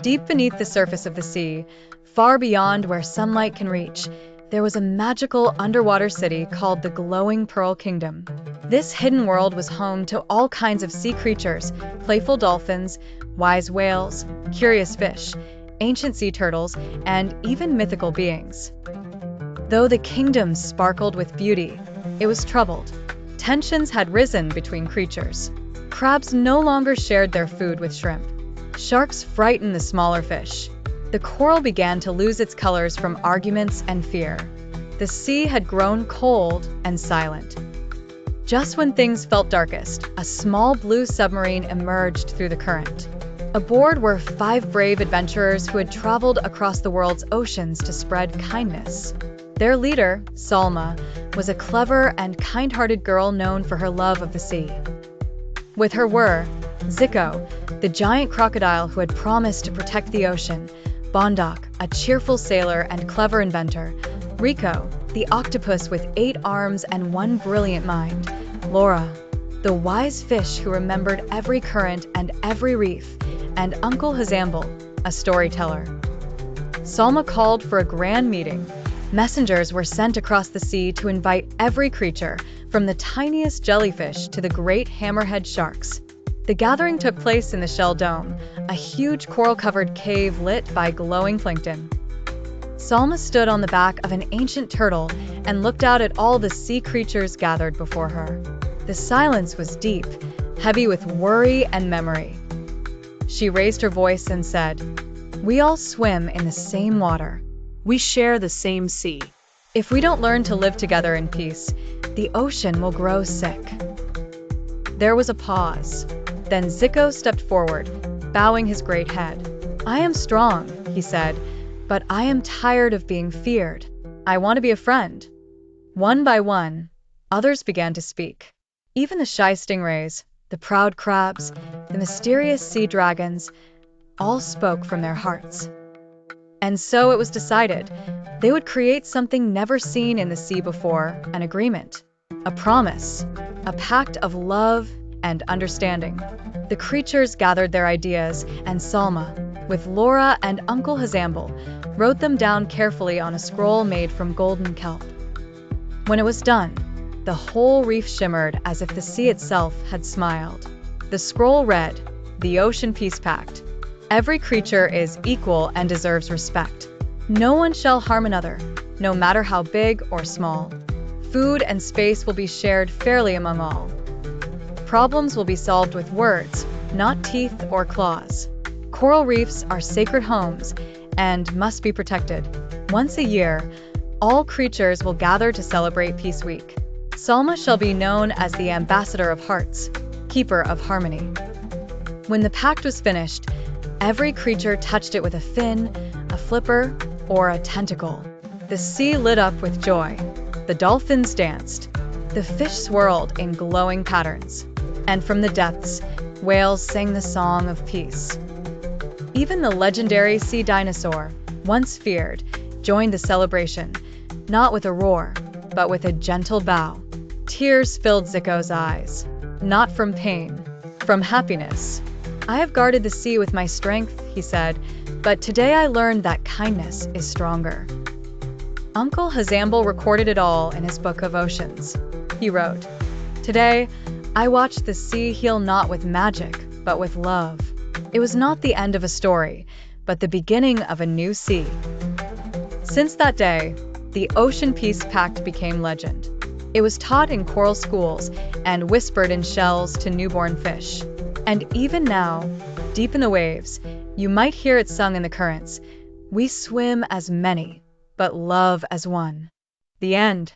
Deep beneath the surface of the sea, far beyond where sunlight can reach, there was a magical underwater city called the Glowing Pearl Kingdom. This hidden world was home to all kinds of sea creatures, playful dolphins, wise whales, curious fish, ancient sea turtles, and even mythical beings. Though the kingdom sparkled with beauty, it was troubled. Tensions had risen between creatures. Crabs no longer shared their food with shrimp. Sharks frightened the smaller fish. The coral began to lose its colors from arguments and fear. The sea had grown cold and silent. Just when things felt darkest, a small blue submarine emerged through the current. Aboard were 5 brave adventurers who had traveled across the world's oceans to spread kindness. Their leader, Salma, was a clever and kind-hearted girl known for her love of the sea. With her were Zico, the giant crocodile who had promised to protect the ocean, Bondoc, a cheerful sailor and clever inventor, Rico, the octopus with 8 arms and 1 brilliant mind, Laura, the wise fish who remembered every current and every reef, and Uncle Hazamble, a storyteller. Salma called for a grand meeting. Messengers were sent across the sea to invite every creature, from the tiniest jellyfish to the great hammerhead sharks. The gathering took place in the Shell Dome, a huge coral-covered cave lit by glowing plankton. Salma stood on the back of an ancient turtle and looked out at all the sea creatures gathered before her. The silence was deep, heavy with worry and memory. She raised her voice and said, "We all swim in the same water. We share the same sea. If we don't learn to live together in peace, the ocean will grow sick." There was a pause. Then Zico stepped forward, bowing his great head. "I am strong," he said, "but I am tired of being feared. I want to be a friend." One by one, others began to speak. Even the shy stingrays, the proud crabs, the mysterious sea dragons, all spoke from their hearts. And so it was decided. They would create something never seen in the sea before, an agreement, a promise, a pact of love and understanding. The creatures gathered their ideas, and Salma, with Laura and Uncle Hazamble, wrote them down carefully on a scroll made from golden kelp. When it was done, the whole reef shimmered as if the sea itself had smiled. The scroll read, "The Ocean Peace Pact. Every creature is equal and deserves respect. No one shall harm another, no matter how big or small. Food and space will be shared fairly among all. Problems will be solved with words, not teeth or claws. Coral reefs are sacred homes and must be protected. Once a year, all creatures will gather to celebrate Peace Week. Salma shall be known as the Ambassador of Hearts, Keeper of Harmony." When the pact was finished, every creature touched it with a fin, a flipper, or a tentacle. The sea lit up with joy. The dolphins danced. The fish swirled in glowing patterns. And from the depths, whales sang the song of peace. Even the legendary sea dinosaur, once feared, joined the celebration, not with a roar, but with a gentle bow. Tears filled Zico's eyes, not from pain, from happiness. "I have guarded the sea with my strength," he said, "but today I learned that kindness is stronger." Uncle Hazamble recorded it all in his book of oceans. He wrote, "Today, I watched the sea heal not with magic, but with love." It was not the end of a story, but the beginning of a new sea. Since that day, the Ocean Peace Pact became legend. It was taught in coral schools and whispered in shells to newborn fish. And even now, deep in the waves, you might hear it sung in the currents, "We swim as many, but love as one." The end.